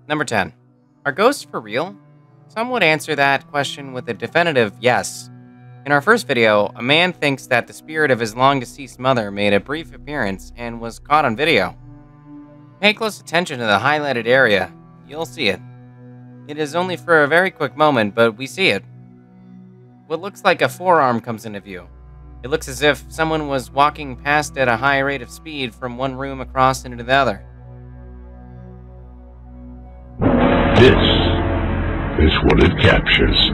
Number 10. Are ghosts for real? Some would answer that question with a definitive yes. In our first video, a man thinks that the spirit of his long-deceased mother made a brief appearance and was caught on video. Pay close attention to the highlighted area. You'll see it. It is only for a very quick moment, but we see it. What looks like a forearm comes into view. It looks as if someone was walking past at a high rate of speed from one room across into the other. This is what it captures.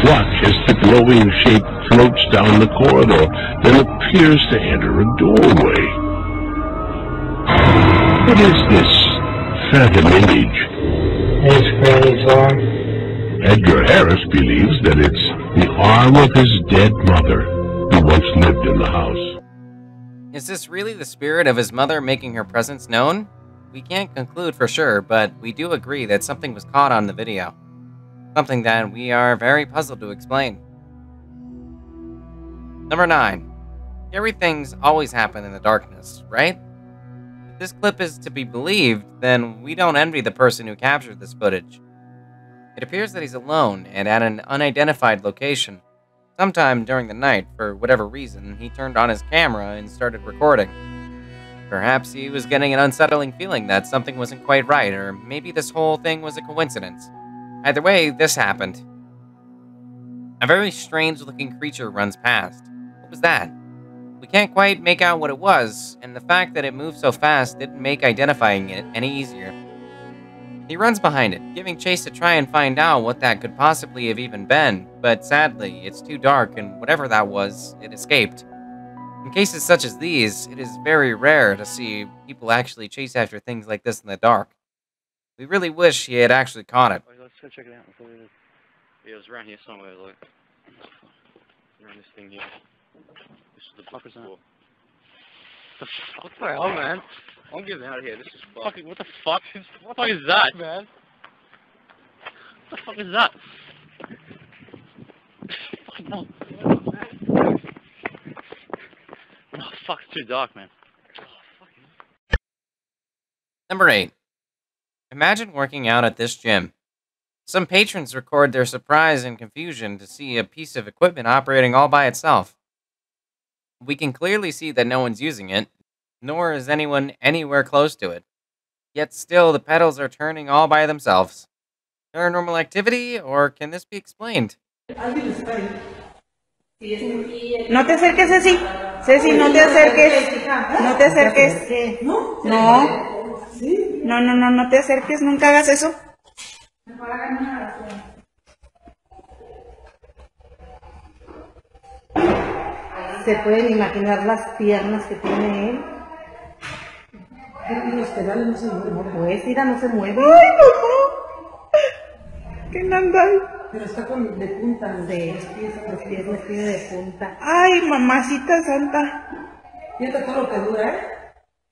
Watch as the glowing shape floats down the corridor, then appears to enter a doorway. What is this phantom image? It's Granny's arm. Edgar Harris believes that it's the arm of his dead mother who once lived in the house. Is this really the spirit of his mother making her presence known? We can't conclude for sure, but we do agree that something was caught on the video. Something that we are very puzzled to explain. Number 9. Scary things always happen in the darkness, right? If this clip is to be believed, then we don't envy the person who captured this footage. It appears that he's alone and at an unidentified location. Sometime during the night, for whatever reason, he turned on his camera and started recording. Perhaps he was getting an unsettling feeling that something wasn't quite right, or maybe this whole thing was a coincidence. Either way, this happened. A very strange-looking creature runs past. What was that? We can't quite make out what it was, and the fact that it moved so fast didn't make identifying it any easier. He runs behind it, giving chase to try and find out what that could possibly have even been, but sadly, it's too dark, and whatever that was, it escaped. In cases such as these, it is very rare to see people actually chase after things like this in the dark. We really wish he had actually caught it. Wait, let's go check it out. It was around here somewhere, like around this thing here. This is the fuck is that? What the hell, man? I'm getting out of here. This is fucking. What the fuck? What the fuck is that, man? What the fuck is that? Fucking no. Oh, fuck, it's too dark, man. Number 8. Imagine working out at this gym. Some patrons record their surprise and confusion to see a piece of equipment operating all by itself. We can clearly see that no one's using it, nor is anyone anywhere close to it. Yet still, the pedals are turning all by themselves. Paranormal activity, or can this be explained? No te acerques, Ceci. Ceci, no te acerques. No te acerques. No. No te acerques. Nunca hagas eso. ¿Se pueden imaginar las piernas que tiene él? Los pedales no se mueven. No puedes, mira, no se mueve. ¡Ay, no! ¿Qué nanda? Pero está de punta. Los pies me tiene de punta. ¡Ay, mamacita santa! Fíjate todo lo que dura, ¿eh?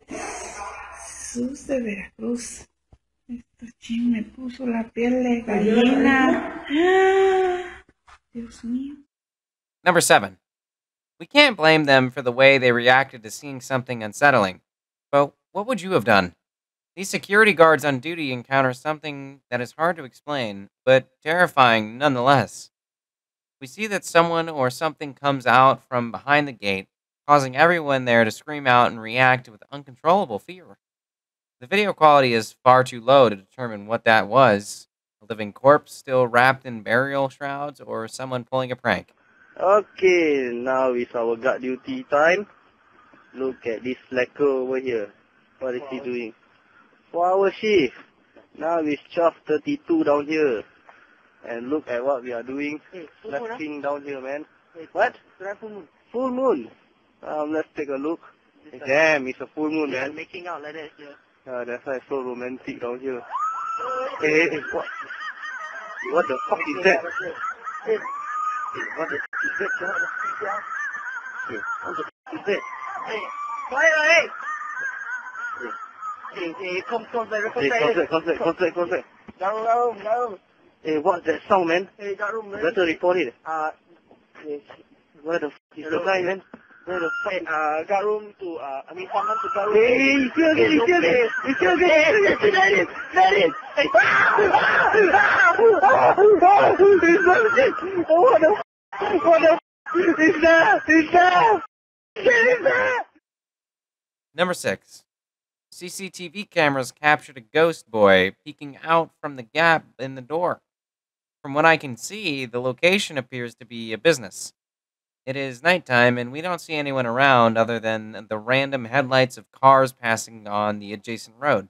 Jesús de Veracruz. Esto ching me puso la piel de gallina. Dios mío. Number 7. We can't blame them for the way they reacted to seeing something unsettling. But what would you have done? These security guards on duty encounter something that is hard to explain, but terrifying nonetheless. We see that someone or something comes out from behind the gate, causing everyone there to scream out and react with uncontrollable fear. The video quality is far too low to determine what that was. A living corpse still wrapped in burial shrouds, or someone pulling a prank. Okay, now is our guard duty time. Look at this slacker over here. What is he doing? 4-hour shift. Now it's 12:32 down here. And look at what we are doing. Nothing down here, man. What? Full moon. Full moon. Let's take a look. Damn, it's a full moon, man. Making out like that here. That's why it's so romantic down here. Hey, what? What the fuck is that? What the fuck is that? What the fuck is that? Hey! Hey, come, contact. Down. Hey, what's that sound, man? Hey, got room, man. Better report it. Where the fuck is the guy, man? Where the fuck? Got room to, I mean, someone to got room. Hey, you still get it. That is. Hey. What the is that? Number 6. CCTV cameras captured a ghost boy peeking out from the gap in the door. From what I can see, the location appears to be a business. It is nighttime, and we don't see anyone around other than the random headlights of cars passing on the adjacent road.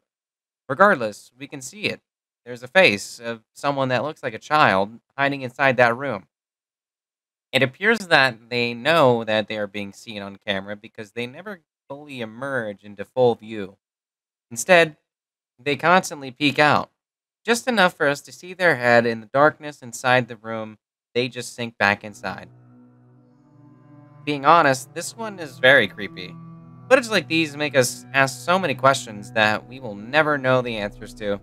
Regardless, we can see it. There's a face of someone that looks like a child hiding inside that room. It appears that they know that they are being seen on camera because they never fully emerge into full view. Instead, they constantly peek out, just enough for us to see their head in the darkness inside the room. They just sink back inside. Being honest, this one is very creepy. Footage like these make us ask so many questions that we will never know the answers to.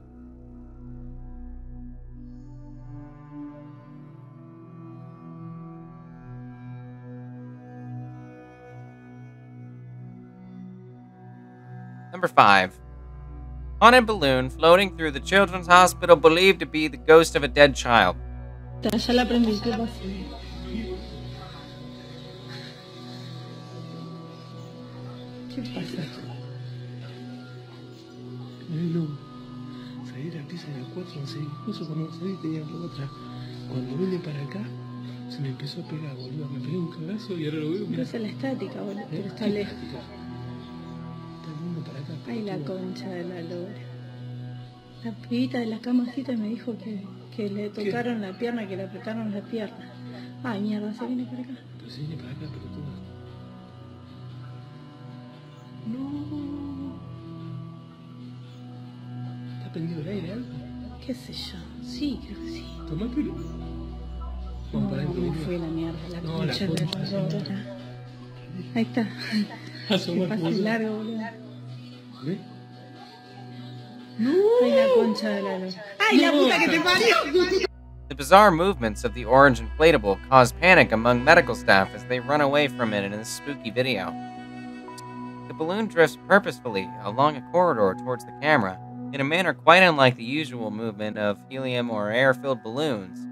Number 5. Haunted balloon floating through the children's hospital believed to be the ghost of a dead child. Ya la aprendí, ¿qué pasó? ¿Qué pasa? No, salí de la pieza de la 4, justo cuando salí tenía la otra. Cuando vine para acá, se me empezó a pegar, boludo. Me pegué un cagazo y ahora lo veo. Pero es la estática, boludo, pero está lejos. Está viniendo para acá. Ay, la concha de la lora. La pibita de la camacita me dijo que le tocaron la pierna, que le apretaron la pierna. Ay, mierda, se viene para acá. Pero se viene para acá, pero todo. No. ¿Está prendido el aire algo? ¿Qué sé yo? Sí, creo que sí. Tomá pelo. No, Vamos para adentro. me fue la mierda, la No, concha la de concha. la lora. Ahí está. Asomó Que el pase boludo. largo, boludo. ¿Ves? Ay, la concha de la lora. Ay, la puta que te parió. The bizarre movements of the orange inflatable cause panic among medical staff as they run away from it in this spooky video. The balloon drifts purposefully along a corridor towards the camera, in a manner quite unlike the usual movement of helium or air-filled balloons,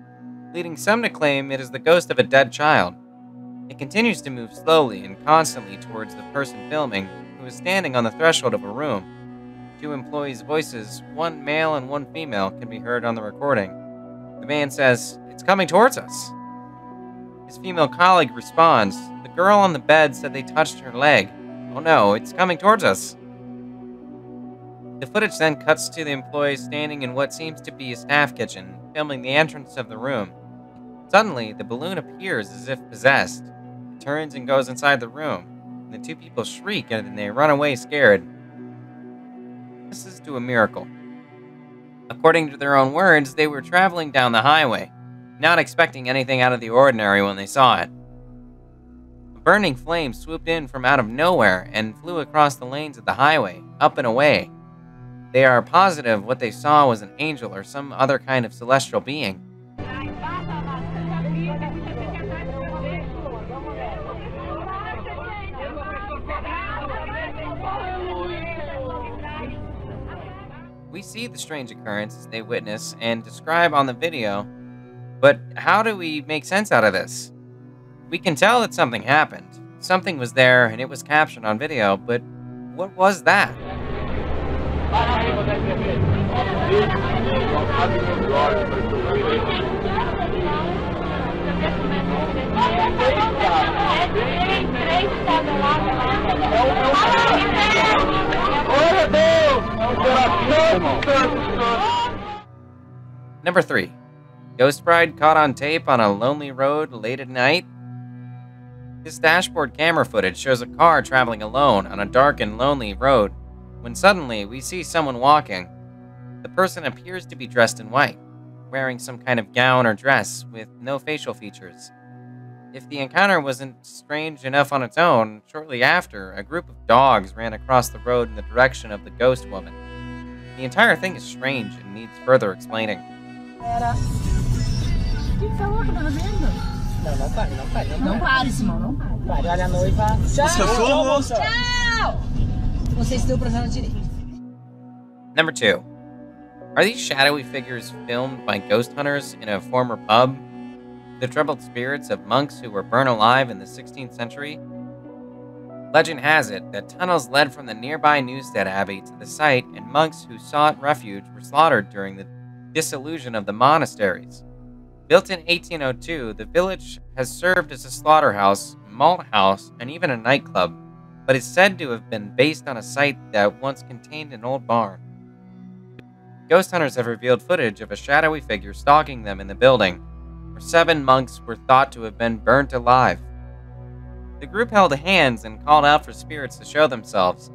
leading some to claim it is the ghost of a dead child. It continues to move slowly and constantly towards the person filming, who is standing on the threshold of a room. 2 employees' voices, one male and one female, can be heard on the recording. The man says, "It's coming towards us." His female colleague responds, "The girl on the bed said they touched her leg. Oh no, it's coming towards us." The footage then cuts to the employees standing in what seems to be a staff kitchen, filming the entrance of the room. Suddenly, the balloon appears as if possessed. It turns and goes inside the room, and the 2 people shriek and they run away scared. This is to a miracle. According to their own words, they were traveling down the highway, not expecting anything out of the ordinary when they saw it. A burning flame swooped in from out of nowhere and flew across the lanes of the highway, up and away. They are positive what they saw was an angel or some other kind of celestial being. We see the strange occurrences they witness and describe on the video, but how do we make sense out of this? We can tell that something happened. Something was there and it was captured on video, but what was that? Number 3. Ghost bride caught on tape on a lonely road late at night. This dashboard camera footage shows a car traveling alone on a dark and lonely road, when suddenly we see someone walking. The person appears to be dressed in white, wearing some kind of gown or dress with no facial features. If the encounter wasn't strange enough on its own, shortly after, a group of dogs ran across the road in the direction of the ghost woman. The entire thing is strange and needs further explaining. Não, não pare, não pare. Não pare, Simão, não pare. Pare, olha a noiva. Tchau! Os cachorros! Tchau! Vocês estão presando direito. Number 2. Are these shadowy figures filmed by ghost hunters in a former pub? The troubled spirits of monks who were burned alive in the 16th century? Legend has it that tunnels led from the nearby Newstead Abbey to the site, and monks who sought refuge were slaughtered during the dissolution of the monasteries. Built in 1802, the village has served as a slaughterhouse, malt house, and even a nightclub, but is said to have been based on a site that once contained an old barn. Ghost hunters have revealed footage of a shadowy figure stalking them in the building, where 7 monks were thought to have been burnt alive. The group held hands and called out for spirits to show themselves,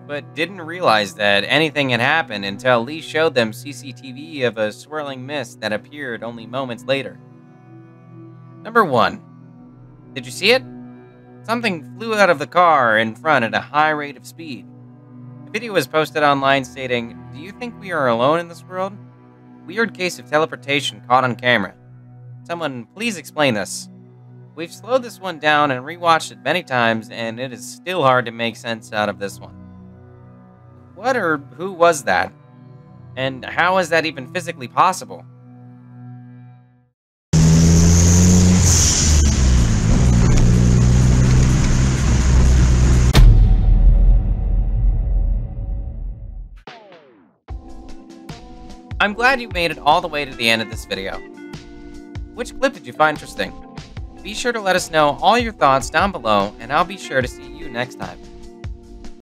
but didn't realize that anything had happened until Lee showed them CCTV of a swirling mist that appeared only moments later. Number 1. Did you see it? Something flew out of the car in front at a high rate of speed. The video was posted online stating, "Do you think we are alone in this world? Weird case of teleportation caught on camera. Someone please explain this. We've slowed this one down and rewatched it many times, and it is still hard to make sense out of this one. What or who was that? And how is that even physically possible?" I'm glad you made it all the way to the end of this video. Which clip did you find interesting? Be sure to let us know all your thoughts down below, and I'll be sure to see you next time.